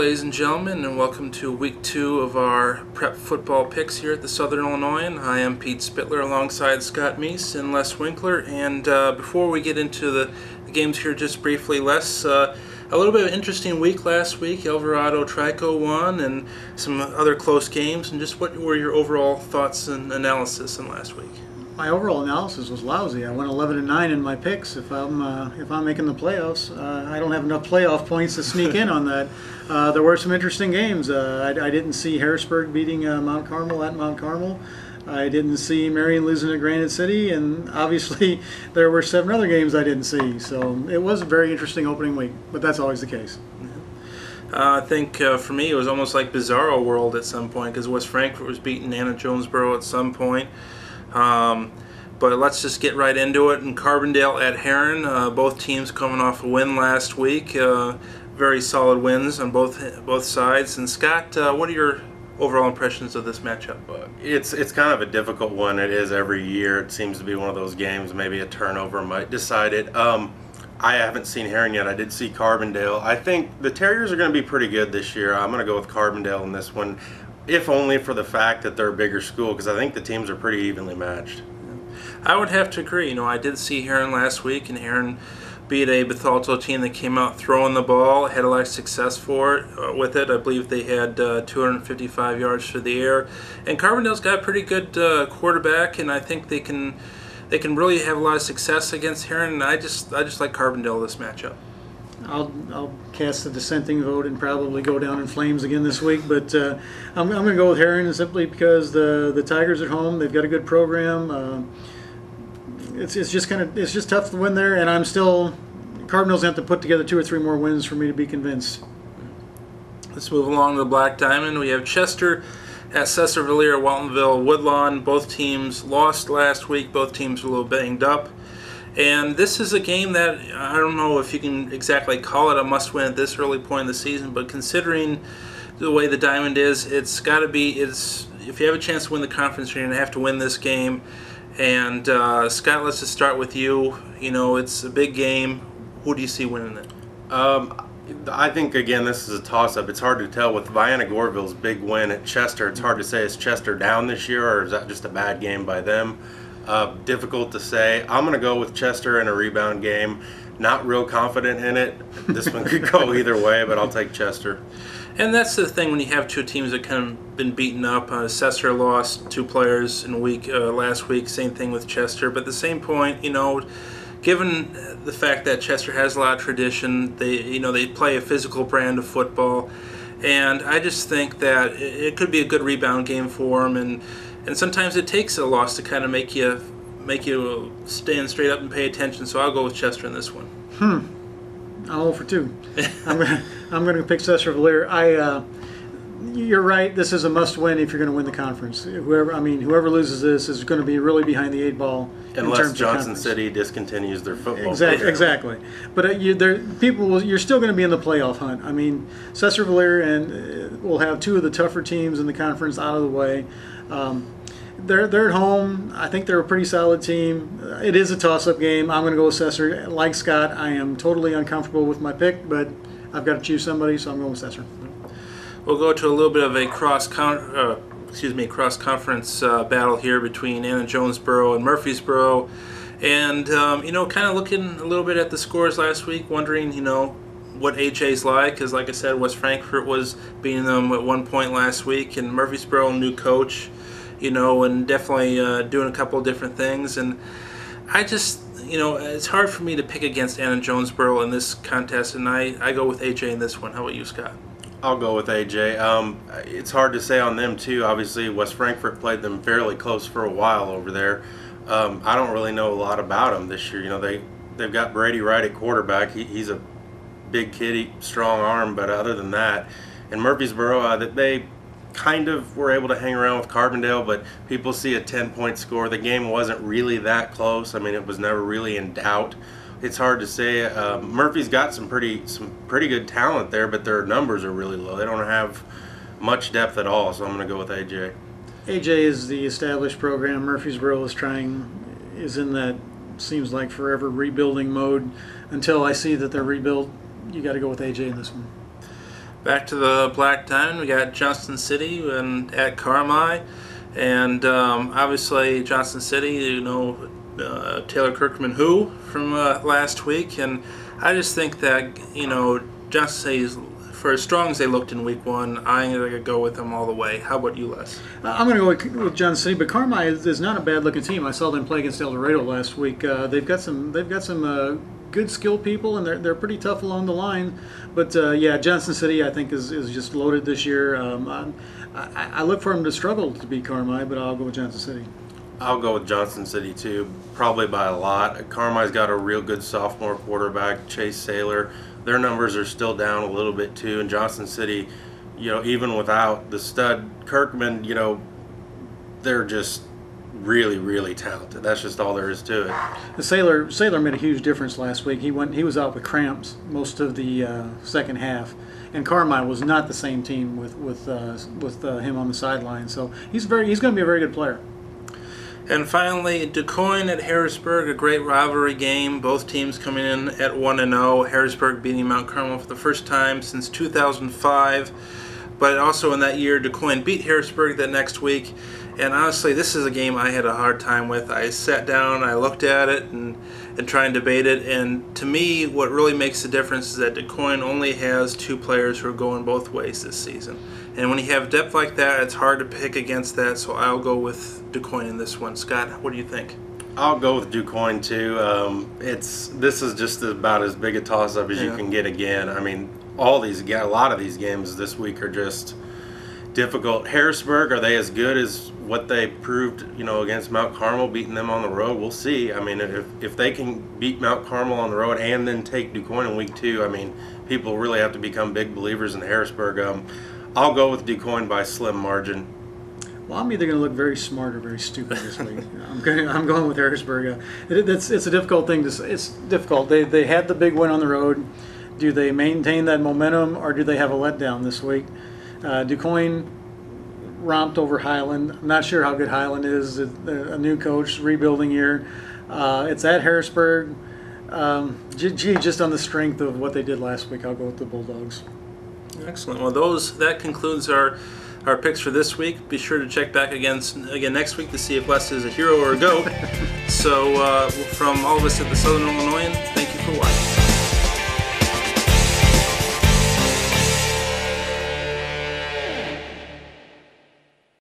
ladies and gentlemen, and welcome to week 2 of our prep football picks here at the Southern Illinoisan. I am Pete Spittler alongside Scott Meese and Les Winkler. And before we get into the games here, just briefly, Les, a little bit of an interesting week last week. Alvarado Trico won, and some other close games. And just what were your overall thoughts and analysis in last week? My overall analysis was lousy. I went 11-9 in my picks. If I'm making the playoffs, I don't have enough playoff points to sneak in on that. There were some interesting games. I didn't see Harrisburg beating Mount Carmel at Mount Carmel. I didn't see Marion losing to Granite City, and obviously there were 7 other games I didn't see. So it was a very interesting opening week, but that's always the case. I think for me it was almost like Bizarro World at some point, because West Frankfort was beating Anna Jonesboro at some point. But let's just get right into it. In Carbondale at Heron, both teams coming off a win last week. Very solid wins on both sides. And Scott, what are your overall impressions of this matchup? It's kind of a difficult one. It is every year. It seems to be one of those games. Maybe a turnover might decide it. I haven't seen Heron yet. I did see Carbondale. I think the Terriers are going to be pretty good this year. I'm going to go with Carbondale in this one, if only for the fact that they're a bigger school, because I think the teams are pretty evenly matched. I would have to agree. I did see Heron last week, and Heron beat a Bethalto team that came out throwing the ball, had a lot of success with it. I believe they had 255 yards through the air. And Carbondale's got a pretty good quarterback, and I think they can really have a lot of success against Heron. And I just like Carbondale this matchup. I'll cast a dissenting vote and probably go down in flames again this week, but I'm going to go with Heron simply because the Tigers at home. They've got a good program. It's just tough to win there, and I'm still Cardinals have to put together 2 or 3 more wins for me to be convinced. Let's move along to the Black Diamond. We have Chester at Cesar Valera, Waltonville, Woodlawn. Both teams lost last week. Both teams were a little banged up. And this is a game that I don't know if you can exactly call it a must-win at this early point in the season, but considering the way the Diamond is, it's got to be. If you have a chance to win the conference, you're going to have to win this game. And Scott, let's just start with you. It's a big game. Who do you see winning it? I think, again, this is a toss-up. It's hard to tell with Vienna Goreville's big win at Chester. It's hard to say, is Chester down this year, or is that just a bad game by them? Difficult to say. I'm going to go with Chester in a rebound game. Not real confident in it. This one could go either way, but I'll take Chester. And that's the thing when you have 2 teams that kind of been beaten up. Cesar lost 2 players in last week. Same thing with Chester. But at the same point, given the fact that Chester has a lot of tradition, they play a physical brand of football, and I just think that it could be a good rebound game for them. And sometimes it takes a loss to kind of make you stand straight up and pay attention. So I'll go with Chester in this one. I'm 0 for 2. I'm going to pick Cesar Valera. You're right. This is a must-win if you're going to win the conference. Whoever loses this is going to be really behind the 8 ball. Unless Johnson City discontinues their football. Exactly. But you're still going to be in the playoff hunt. Cesar Valera will have 2 of the tougher teams in the conference out of the way. They're at home. I think they're a pretty solid team. It is a toss-up game. I'm going to go with Cesar. Like Scott, I am totally uncomfortable with my pick, but I've got to choose somebody, so I'm going with Cesar. We'll go to a little bit of a cross-conference battle here between Anna Jonesboro and Murfreesboro, and kind of looking a little bit at the scores last week, wondering what AJ's like, because like I said, West Frankfort was beating them at one point last week, and Murfreesboro, new coach, and definitely doing a couple of different things, and I just. It's hard for me to pick against Anna Jonesboro in this contest, and I go with AJ in this one. How about you, Scott? I'll go with AJ. It's hard to say on them, too. Obviously, West Frankfort played them fairly close for a while over there. I don't really know a lot about them this year. They've got Brady Wright at quarterback. He's a big kid, strong arm, but other than that, and Murfreesboro, they kind of were able to hang around with Carbondale, but people see a 10-point score. The game wasn't really that close. It was never really in doubt. It's hard to say. Murphy's got some pretty good talent there, but their numbers are really low. They don't have much depth at all, so I'm going to go with AJ. AJ is the established program. Murfreesboro is in that seems like forever rebuilding mode. Until I see that they're rebuilt, you got to go with AJ in this one. Back to the Black Diamond, we got Johnson City and at Carmi, and obviously Johnson City, Taylor Kirkman from last week, and I just think that Johnson City's, for as strong as they looked in week 1, I'm going to go with them all the way. How about you, Les? I'm going to go with Johnson City, but Carmi is not a bad looking team. I saw them play against El Dorado last week. They've got some good skill people, and they're pretty tough along the line. But yeah, Johnson City I think is just loaded this year. I look for them to struggle to beat Carmi, but I'll go with Johnson City. I'll go with Johnson City too, probably by a lot. Carmi's got a real good sophomore quarterback, Chase Saylor. Their numbers are still down a little bit too, and Johnson City, even without the stud Kirkman, they're just really, really talented. That's just all there is to it. Saylor made a huge difference last week. He was out with cramps most of the second half, and Carmi was not the same team with him on the sideline. So he's going to be a very good player. And finally, DuQuoin at Harrisburg, a great rivalry game. Both teams coming in at 1-0. Harrisburg beating Mount Carmel for the first time since 2005. But also in that year, DuQuoin beat Harrisburg that next week. And honestly, this is a game I had a hard time with. I sat down, I looked at it, and tried and debate it. And to me, what really makes the difference is that DuQuoin only has 2 players who are going both ways this season. And when you have depth like that, it's hard to pick against that. So I'll go with DuQuoin in this one. Scott, what do you think? I'll go with DuQuoin too. This is just about as big a toss-up as you can get again. I mean, a lot of these games this week are just difficult. Harrisburg, are they as good as what they proved, against Mount Carmel, beating them on the road? We'll see. I mean, if they can beat Mount Carmel on the road and then take DuQuoin in week 2, I mean, people really have to become big believers in Harrisburg. I'll go with DuQuoin by slim margin. Well, I'm either going to look very smart or very stupid this week. I'm going with Harrisburg. It's a difficult thing to say. It's difficult. They had the big win on the road. Do they maintain that momentum, or do they have a letdown this week? DuQuoin romped over Highland. I'm not sure how good Highland is. A new coach, rebuilding year. It's at Harrisburg. Just on the strength of what they did last week, I'll go with the Bulldogs. Excellent. Well, that concludes our picks for this week. Be sure to check back again next week to see if Les is a hero or a goat. So from all of us at the Southern Illinoisan, thank you for watching.